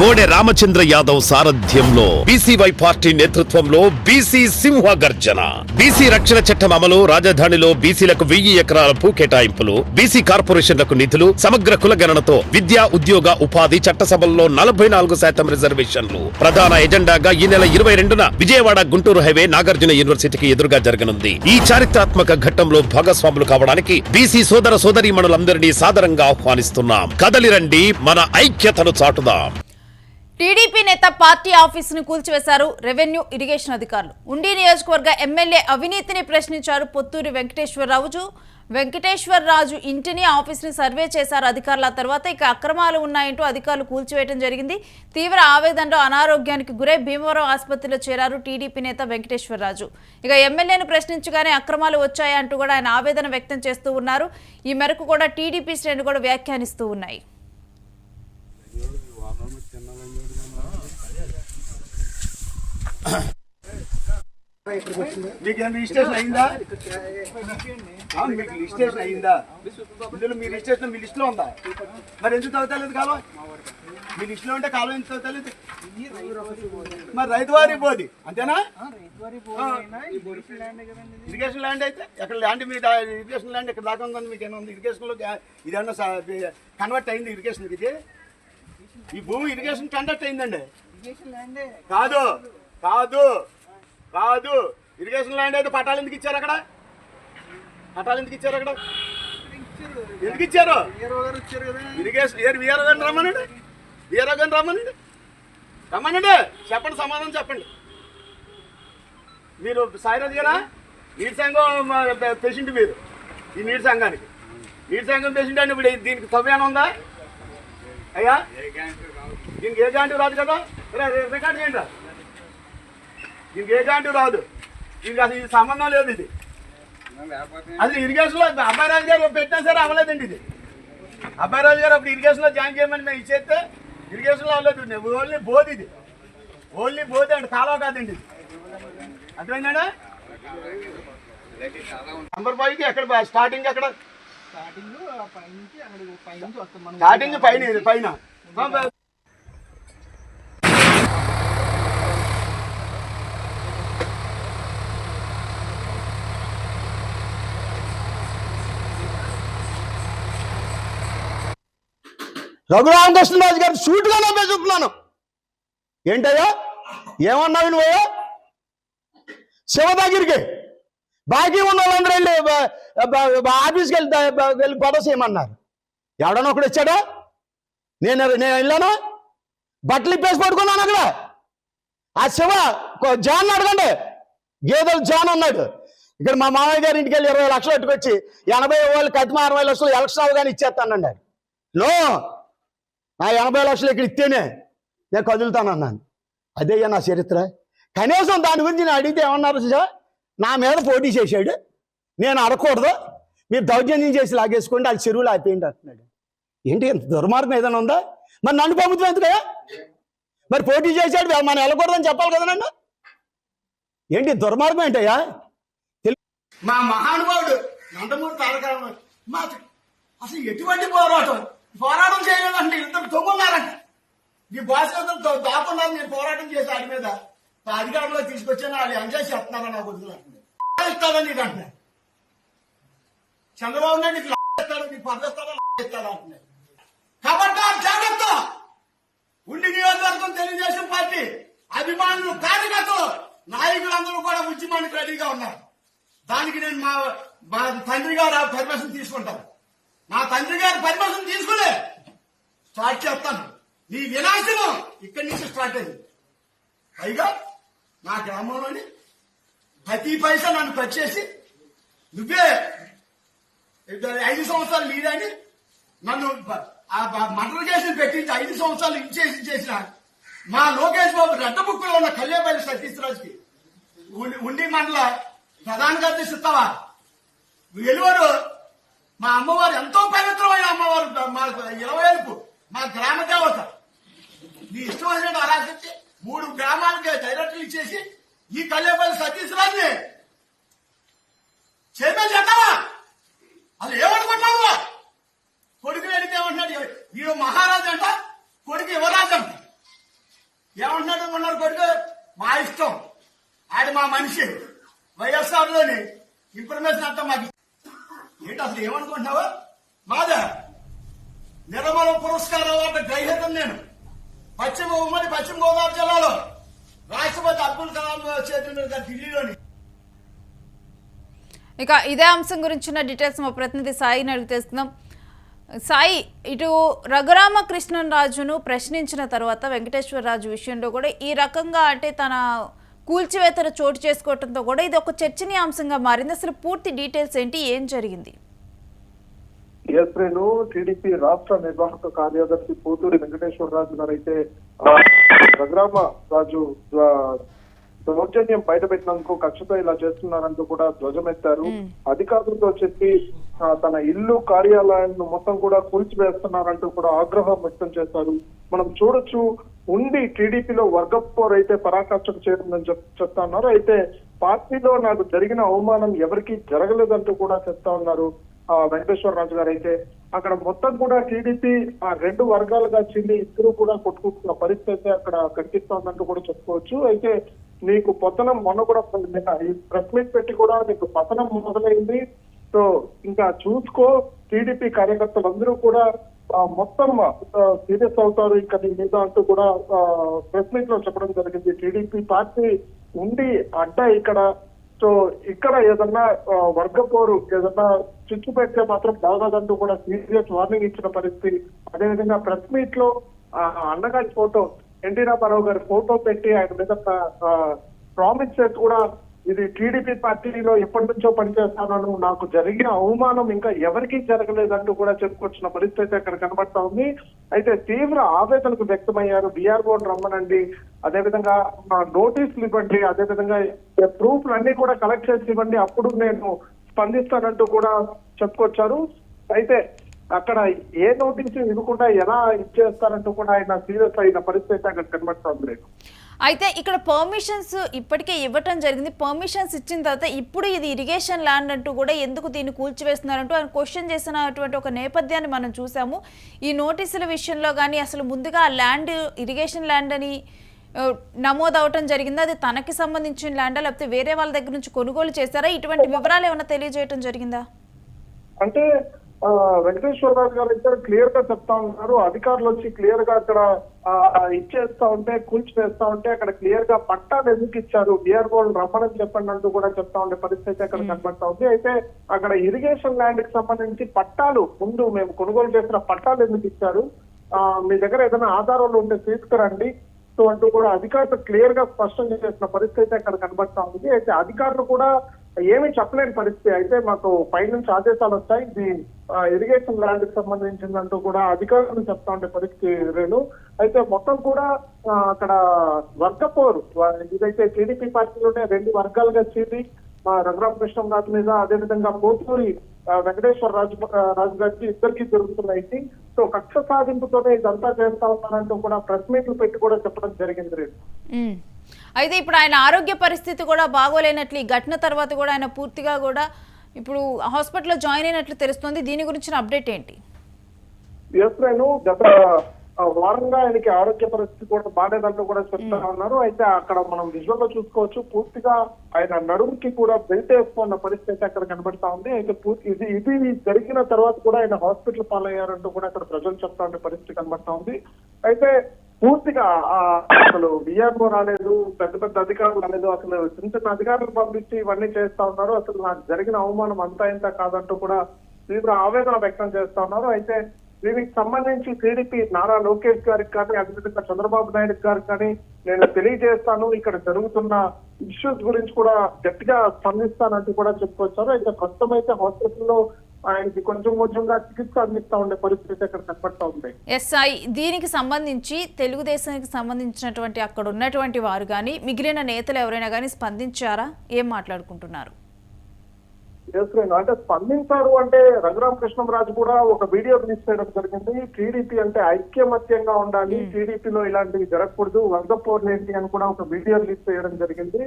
బోడే రామచంద్ర యాదవ్ సారథ్యంలో BCY party నేతృత్వంలో BC సింహ గర్జన. బీసీ రక్షణ చట్టం అమలు, రాజధానిలో బీసీలకు 1000 ఎకరాల భూ కేటాయింపులు, బీసీ కార్పొరేషన్లకు నిధులు, సమగ్ర కులగణనతో విద్యా, ఉద్యోగ, ఉపాధి, చట్టసభల్లో 44% రిజర్వేషన్లు ప్రధాన ఎజెండాగా ఈ నెల 22న విజయవాడ గుంటూరు హైవే నాగార్జున యూనివర్సిటీకి ఎదురుగా జరగనుంది. ఈ చారిత్రాత్మక ఘట్టంలో భాగస్వాములు కావడానికి బీసీ సోదర సోదరీమణులందరినీ సాదరంగా ఆహ్వానిస్తున్నాం. కదలిరండి, మన ఐక్యతను చాటుదాం. టీడీపీ నేత పార్టీ ఆఫీసును కూల్చివేశారు రెవెన్యూ ఇరిగేషన్ అధికారులు. ఉండి నియోజకవర్గ ఎమ్మెల్యే అవినీతిని ప్రశ్నించారు పొత్తూరి వెంకటేశ్వరరాజు ఇంటిని, ఆఫీసుని సర్వే చేశారు అధికారుల. తర్వాత ఇక అక్రమాలు ఉన్నాయంటూ అధికారులు కూల్చివేయడం జరిగింది. తీవ్ర ఆవేదనలో అనారోగ్యానికి గురై భీమవరం ఆసుపత్రిలో చేరారు టీడీపీ నేత వెంకటేశ్వరరాజు. ఇక ఎమ్మెల్యేను ప్రశ్నించగానే అక్రమాలు వచ్చాయంటూ కూడా ఆయన ఆవేదన వ్యక్తం చేస్తూ ఉన్నారు. ఈ మేరకు కూడా టీడీపీ శ్రేణులు కూడా వ్యాఖ్యానిస్తూ ఉన్నాయి. మీకేం రిజిస్ట్రేషన్ అయిందా? మీకు రిజిస్ట్రేషన్ అయిందా? ఇందులో మీ రిజిస్ట్రేషన్ మీ లిస్టులో ఉందా? మరి ఎందుకు తవ్వుతలేదు కాలం? మీ లిస్టులో ఉంటే కాలం ఎందుకు తవ్వుతలేదు? మరి రైతు వారి పోది అంతేనా? ఇరిగేషన్ ల్యాండ్ అయితే ఎక్కడ ల్యాండ్ మీద ఇరిగేషన్ ల్యాండ్ ఇక్కడ దాకా ఉందని మీకు ఏమన్నా ఉంది? ఇరిగేషన్లో ఇదన్నా కన్వర్ట్ అయింది ఇరిగేషన్కి? ఇది ఈ భూమి ఇరిగేషన్ కన్వర్ట్ అయిందండి? కాదు కాదు కాదు ఇరిగేషన్ ల్యాండ్ అయితే పట్టాలు ఎందుకు ఇచ్చారు? అక్కడ పట్టాలు ఎందుకు ఇచ్చారు? అక్కడ ఎందుకు ఇచ్చారు? ఇరిగేషన్ వీఆర్ఓ గారిని రమ్మనండి, వీఆర్ఓ గారిని రమ్మనండి చెప్పండి, సమాధానం చెప్పండి. మీరు సాయిరాజు గారా? నీటి సంఘం పేషెంట్ మీరు, ఈ నీటి సంఘానికి నీటి సంఘం పేషెంట్ అండి. ఇప్పుడు దీనికి సవ్యానం ఉందా అయ్యా? దీనికి ఏ జాంటివి రాదు కదా, రికార్డ్ చేయండి. దీనికి ఏ జాంటివి రాదు, దీనికి అసలు ఇది సంబంధం లేదు. ఇది అసలు ఇరిగేషన్లో అబ్బాయిరాజు గారు పెట్టినా సరే అవ్వలేదండి. ఇది అబ్బాయిరాజు గారు అప్పుడు ఇరిగేషన్లో జాయిన్ చేయమని మేము ఇచ్చేస్తే ఇరిగేషన్లో అవ్వలేదు. ఓన్లీ బోధి, ఇది ఓన్లీ బోధి అండి, కాలువ కాదండి ఇది. అర్థమైందండి? నంబర్ 5కి ఎక్కడ స్టార్టింగ్? ఎక్కడ స్టార్టింగ్? పైన రఘురామకృష్ణరాజు గారు సూటుగానే చూపుతున్నాను. ఏంటయ్యా ఏమన్నావు నువ్వయ్యా? శివదాగిరికి బాకీ ఉన్న వాళ్ళందరూ వెళ్ళి ఆఫీస్కి వెళ్ళి గొడవ చేయమన్నారు. ఎవడన్నా ఒకడు ఇచ్చాడా? నేను వెళ్ళాను, బట్టలు ఇప్పేసి పడుకున్నాను అక్కడ. ఆ శివ జాన్ అడగండి, గేదెలు జాన్ అన్నాడు. ఇక్కడ మా మామయ్య గారి ఇంటికి వెళ్ళి 20 లక్షలు పెట్టుకొచ్చి 80 వాళ్ళు కత్తిమ 60 లక్షలు ఎలక్షన్ అవగానే ఇచ్చేస్తానండి. నో, నా 80 లక్షలు ఇక్కడ ఇస్తేనే నేను కదులుతాను అన్నాను. అదేయ్యా నా చరిత్ర. కనీసం దాని గురించి నేను అడిగితే ఏమన్నారు? నా మీద పోటీ చేశాడు, నేను అడగకూడదు, మీరు దౌర్జన్యం చేసి లాగేసుకోండి, అది చెరువులు ఆపేయండి అంటున్నాడు. ఏంటి ఇంత దుర్మార్గం ఏదైనా ఉందా? మరి నన్ను పంపుతాం ఎందుకయ్యా? మరి పోటీ చేశాడు, మనం వెళ్ళకూడదని చెప్పాలి కదా నన్ను. ఏంటి దుర్మార్గం ఏంటయ్యా? మా మహానుభావుడు నందమూరి తారక రామారావు అసలు ఎటువంటి పోరాటం చేయలేదంటే ఇద్దరు తొమ్మున్నారంట. ఈ భాషతో దాకున్నారు. నేను పోరాటం చేసి వాడి మీద అధికారంలో తీసుకొచ్చాను, వాళ్ళు ఎంజాయ్ చేస్తున్నారని నాకు వదిలేస్తాడని నీకు అంటున్నాడు. చంద్రబాబు నాయుడు నీకు ఇస్తాడు, నీకు పదవిస్తాడా ఇస్తాడా అంటున్నాడు. కాబట్టి జాగ్రత్త. ఉండి నియోజకవర్గం తెలుగుదేశం పార్టీ అభిమానులు, కార్యకర్తలు, నాయకులందరూ కూడా ఉద్యమానికి రెడీగా ఉన్నారు. దానికి నేను మా తండ్రి గారు పర్మిషన్ తీసుకుంటాను. నా తండ్రి గారి పర్మిషన్ తీసుకునే స్టార్ట్ చేస్తాను. నీ వినాశనం ఇక్కడి నుంచి స్టార్ట్ అయింది. పైగా నా గ్రామంలోని ప్రతి పైసా నన్ను కట్ చేసి నువ్వే 5 సంవత్సరాలు లీడని నన్ను మర్డర్ కేసులు పెట్టించి 5 సంవత్సరాలు ఇచ్చేసిన మా లోకేష్ బాబు రెడ్డ బుక్కులో ఉన్న కళ్యాణపల్లి సతీశ్వరాజుకి ఉండి మండల ప్రధాన కార్యదర్శి ఇస్తావా? వెలువరు మా అమ్మవారు ఎంతో పవిత్రమైన అమ్మవారు, మా 20 మా గ్రామ దేవత. నీ ఇష్టం వచ్చినట్టు అరాశించి 3 గ్రామాలకి డైరెక్టర్లు ఇచ్చేసి ఈ కళ్యాణపల్లి సతీశ్వరాజుని చైర్మన్ చేద్దామా? అది ఏమనుకుంటున్నావు? కొడుకు అడిగితే ఏమంటున్నాడు? వీడు మహారాజు అంట, కొడుకు యువరాజు అంట. మా ఇష్టం, ఆడు మా మనిషి. వైఎస్ఆర్ లోని ఇన్ఫర్మేషన్ అంతా మాకు ఏంటి అసలు ఏమనుకుంటున్నావా? మాదా నిర్మల పురస్కారం అవార్డు గ్రహీతం నేను. ఉమ్మడి పశ్చిమ గోదావరి జిల్లాలో రాష్ట్రపతి అబ్దుల్ కలాం చేతుల మీద ఢిల్లీలోని. ఇక ఇదే అంశం గురించిన డీటెయిల్స్ మా ప్రతినిధి సాయిని అడిగి తెలుసుకుందాం. సాయి, ఇటు రఘురామకృష్ణరాజును ప్రశ్నించిన తర్వాత వెంకటేశ్వరరాజు విషయంలో కూడా ఈ రకంగా అంటే తన కూల్చివేతను చోటు చేసుకోవడంతో కూడా ఇది ఒక చర్చనీయాంశంగా మారింది. అసలు పూర్తి డీటెయిల్స్ ఏంటి, ఏం జరిగింది? ఏప్రిల్ టీడీపీ రాష్ట్ర నిర్వాహక కార్యదర్శి పోతూరి వెంకటేశ్వరరాజు గారు అయితే రఘురామరాజు దౌర్జన్యం బయటపెట్టినందుకు కక్షతో ఇలా చేస్తున్నారంటూ కూడా ధ్వజమెత్తారు. అధికారులతో చెప్పి తన ఇల్లు కార్యాలయాన్ని మొత్తం కూడా కూల్చివేస్తున్నారంటూ కూడా ఆగ్రహం వ్యక్తం చేశారు. మనం చూడొచ్చు, ఉండి టీడీపీలో వర్గపోరు అయితే పరాకాష్ఠకు చేరిందని చెప్తా ఉన్నారు. అయితే పార్టీలో నాకు జరిగిన అవమానం ఎవరికి జరగలేదంటూ కూడా చెప్తా ఉన్నారు వెంకటేశ్వరరాజు గారు. అయితే అక్కడ మొత్తం కూడా టీడీపీ రెండు వర్గాలుగా చెంది ఇద్దరు కూడా కొట్టుకుంటున్న పరిస్థితి అయితే అక్కడ కనిపిస్తోందంటూ కూడా చెప్పుకోవచ్చు. అయితే నీకు పతనం మొన్న కూడా ఈ ప్రెస్ మీట్ పెట్టి కూడా నీకు పతనం మొదలైంది, సో ఇంకా చూసుకో, టీడీపీ కార్యకర్తలందరూ కూడా మొత్తం సీరియస్ అవుతారు ఇంకా నీ మీద అంటూ కూడా ప్రెస్ మీట్ లో చెప్పడం జరిగింది. టీడీపీ పార్టీ ఉండి అడ్డ ఇక్కడ, సో ఇక్కడ ఏదన్నా వర్గపోరు ఏదన్నా చిచ్చు పెడితే మాత్రం బాగోదంటూ కూడా సీరియస్ వార్నింగ్ ఇచ్చిన పరిస్థితి. అదేవిధంగా ప్రెస్ మీట్ లో అన్నగారి ఫోటో, ఎన్టీ రామారావు గారి ఫోటో పెట్టి ఆయన మీద ప్రామిస్ చేసి కూడా ఇది టీడీపీ పార్టీలో ఎప్పటి నుంచో పనిచేస్తానని, నాకు జరిగిన అవమానం ఇంకా ఎవరికీ జరగలేదంటూ కూడా చెప్పుకొచ్చిన పరిస్థితి అక్కడ కనబడతా ఉంది. అయితే తీవ్ర ఆవేదనకు వ్యక్తమయ్యారు. బీఆర్ఓని రమ్మనండి, అదేవిధంగా నోటీసులు ఇవ్వండి, అదేవిధంగా ప్రూఫ్లు అన్ని కూడా కలెక్ట్ చేసి ఇవ్వండి, అప్పుడు నేను స్పందిస్తానంటూ కూడా చెప్పుకొచ్చారు. అయితే అక్కడ ఏ నోటీసు ఇవ్వకుండా ఎలా ఇచ్చేస్తారంటూ కూడా ఆయన సీరియస్ అయిన పరిస్థితి అక్కడ కనబడుతుంది. అయితే ఇక్కడ పర్మిషన్స్ ఇప్పటికే ఇవ్వటం జరిగింది. పర్మిషన్స్ ఇచ్చిన తర్వాత ఇప్పుడు ఇది ఇరిగేషన్ ల్యాండ్ అంటూ కూడా ఎందుకు దీన్ని కూల్చివేస్తున్నారంటూ ఆయన క్వశ్చన్ చేసినటువంటి ఒక నేపథ్యాన్ని మనం చూసాము. ఈ నోటీసుల విషయంలో కానీ అసలు ముందుగా ఆ ల్యాండ్ ఇరిగేషన్ ల్యాండ్ అని నమోదు అవటం జరిగింది, అది తనకి సంబంధించిన ల్యాండా లేకపోతే వేరే వాళ్ళ దగ్గర నుంచి కొనుగోలు చేశారా? ఇటువంటి వివరాలు ఏమైనా తెలియజేయటం జరిగిందా? అంటే వెంకటేశ్వరరాజు గారు అయితే క్లియర్ గా చెప్తా ఉన్నారు. అధికారులు వచ్చి క్లియర్ గా అక్కడ ఇచ్చేస్తా ఉంటే, కూల్చివేస్తా ఉంటే అక్కడ క్లియర్ గా పట్టాలు ఎందుకు ఇచ్చారు, బీఆర్ఓలు రమ్మని చెప్పండి అంటూ కూడా చెప్తా ఉండే పరిస్థితి అక్కడ కనబడతా ఉంది. అయితే అక్కడ ఇరిగేషన్ ల్యాండ్ కి సంబంధించి పట్టాలు ముందు మేము కొనుగోలు చేసిన పట్టాలు ఎందుకు ఇచ్చారు, మీ దగ్గర ఏదైనా ఆధారాలు ఉంటే తీసుకురండి సో అంటూ కూడా అధికారులు క్లియర్ గా స్పష్టం చేసిన పరిస్థితి అక్కడ కనబడతా ఉంది. అయితే అధికారులు కూడా ఏమీ చెప్పలేని పరిస్థితి. అయితే మాకు పైనుంచి ఆదేశాలు వస్తాయి, ఇది ఇరిగేషన్ ల్యాండ్ కి సంబంధించిందంటూ కూడా అధికారులు చెప్తా ఉండే పరిస్థితి రేణు. అయితే మొత్తం కూడా అక్కడ వర్గపోరు, ఇదైతే టీడీపీ పార్టీలోనే రెండు వర్గాలుగా చేరి రఘురామకృష్ణరాజు మీద, అదేవిధంగా పోతూరి రాజు గారికి ఇద్దరికి జరుగుతున్నాయి. సో కక్ష సాధింపుతోనే ఇదంతా చేస్తా ఉన్నారంటూ కూడా ప్రెస్ మీట్లు పెట్టి కూడా చెప్పడం జరిగింది రేణు. అయితే ఇప్పుడు ఆయన ఆరోగ్య పరిస్థితి కూడా బాగోలేనట్లు, ఈ ఘటన తర్వాత కూడా ఆయన పూర్తిగా కూడా ఇప్పుడు హాస్పిటల్లో జాయిన్ అయినట్లు తెలుస్తుంది. దీని గురించిన అప్డేట్ ఏంటి? గత వారంగా ఆయనకి ఆరోగ్య పరిస్థితి కూడా బాగాలేదంటూ కూడా చెప్తా ఉన్నారు. అయితే అక్కడ మనం విజువల్ లో చూసుకోవచ్చు, పూర్తిగా ఆయన నడుముకి కూడా బెల్ట్ వేసుకున్న పరిస్థితి అక్కడ కనబడతా ఉంది. అయితే ఇది జరిగిన తర్వాత కూడా ఆయన హాస్పిటల్ పాలయ్యారంటూ కూడా అక్కడ ప్రజలు చెప్తా ఉండే పరిస్థితి కనబడతా ఉంది. అయితే పూర్తిగా అసలు విఆర్ఓ రాలేదు, పెద్ద పెద్ద అధికారులు రాలేదు, అసలు చిన్న చిన్న అధికారులు పంపించి ఇవన్నీ చేస్తా ఉన్నారు. అసలు నాకు జరిగిన అవమానం అంతా ఇంత కాదంటూ కూడా తీవ్ర ఆవేదన వ్యక్తం చేస్తా ఉన్నారు. అయితే దీనికి సంబంధించి టీడీపీ నారా లోకేష్ గారికి కానీ, అదేవిధంగా చంద్రబాబు నాయుడు గారికి కానీ నేను తెలియజేస్తాను, ఇక్కడ జరుగుతున్న ఇష్యూస్ గురించి కూడా గట్టిగా స్పందిస్తానంటూ కూడా చెప్పుకొచ్చారు. అయితే ప్రస్తుతం అయితే హాస్పిటల్లో ఆయనకి కొంచెం కొంచెంగా చికిత్స అందిస్తా ఉండే పరిస్థితి అక్కడ కనపడతా ఉంది. ఎస్ఐ దీనికి సంబంధించి తెలుగుదేశానికి సంబంధించినటువంటి అక్కడ ఉన్నటువంటి వారు కానీ మిగిలిన నేతలు ఎవరైనా కానీ స్పందించారా? ఏం మాట్లాడుకుంటున్నారు? అంటే స్పందించారు అంటే రఘురామకృష్ణరాజు కూడా ఒక వీడియో రిలీజ్ చేయడం జరిగింది. టీడీపీ అంటే ఐక్యమత్యంగా ఉండాలి, టీడీపీలో ఇలాంటివి జరగకూడదు, వర్గపోర్లు ఏంటి అని కూడా ఒక వీడియో రిలీజ్ చేయడం జరిగింది.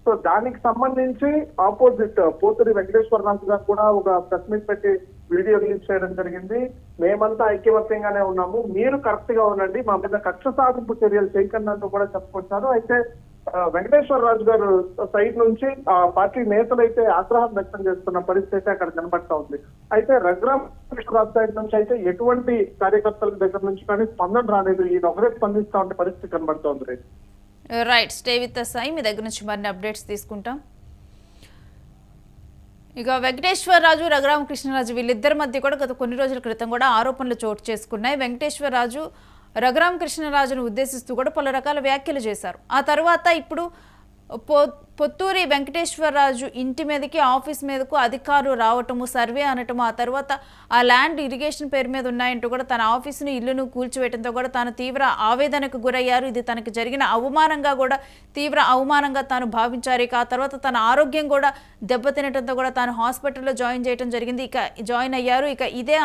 సో దానికి సంబంధించి ఆపోజిట్ పోతూరి వెంకటేశ్వరరాజు గారు కూడా ఒక ప్రెస్ మీట్ పెట్టి వీడియో రిలీజ్ చేయడం జరిగింది. మేమంతా ఐక్యమత్యంగానే ఉన్నాము, మీరు కరెక్ట్ గా ఉండండి, మా మీద కక్ష సాధింపు చర్యలు చేయకండి అంటూ కూడా చెప్పుకొచ్చారు. అయితే వెంకటేశ్వర రాజు గారు సైడ్ నుంచి ఆ పార్టీ నేతలు అయితే ఆగ్రహం వ్యక్తం చేస్తున్న పరిస్థితి అయితే అక్కడ కనబడతా ఉంది. అయితే రఘురామ్ కృష్ణరాజు సైడ్ నుంచి అయితే ఎటువంటి కార్యకర్తల దగ్గర నుంచి కానీ స్పందన రాలేదు. ఈయన ఒకరే స్పందిస్తా ఉంటే పరిస్థితి కనబడుతోంది. రైట్, స్టే విత్ సాయి, మీ దగ్గర నుంచి మరిన్ని అప్డేట్స్ తీసుకుంటాం. ఇక వెంకటేశ్వరరాజు రఘురామకృష్ణరాజు వీళ్ళిద్దరి మధ్య కూడా గత కొన్ని రోజుల క్రితం కూడా ఆరోపణలు చోటు చేసుకున్నాయి. వెంకటేశ్వరరాజు రఘురామకృష్ణరాజును ఉద్దేశిస్తూ కూడా పలు రకాల వ్యాఖ్యలు చేశారు. ఆ తర్వాత ఇప్పుడు పొత్తూరి వెంకటేశ్వరరాజు ఇంటి మీదకి ఆఫీస్ మీదకు అధికారులు రావటము, సర్వే అనటము, ఆ తర్వాత ఆ ల్యాండ్ ఇరిగేషన్ పేరు మీద ఉన్నాయంటూ కూడా తన ఆఫీసును ఇల్లును కూల్చివేయడంతో కూడా తాను తీవ్ర ఆవేదనకు గురయ్యారు. ఇది తనకు జరిగిన అవమానంగా కూడా తీవ్ర అవమానంగా తాను భావించారు. ఇక ఆ తర్వాత తన ఆరోగ్యం కూడా దెబ్బతినటంతో కూడా తాను హాస్పిటల్లో జాయిన్ చేయడం జరిగింది. ఇక జాయిన్ అయ్యారు. ఇక ఇదే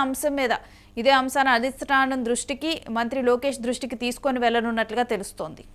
అంశాన్ని అధిష్టానం దృష్టికి మంత్రి లోకేష్ దృష్టికి తీసుకొని వెళ్లనున్నట్లుగా తెలుస్తోంది.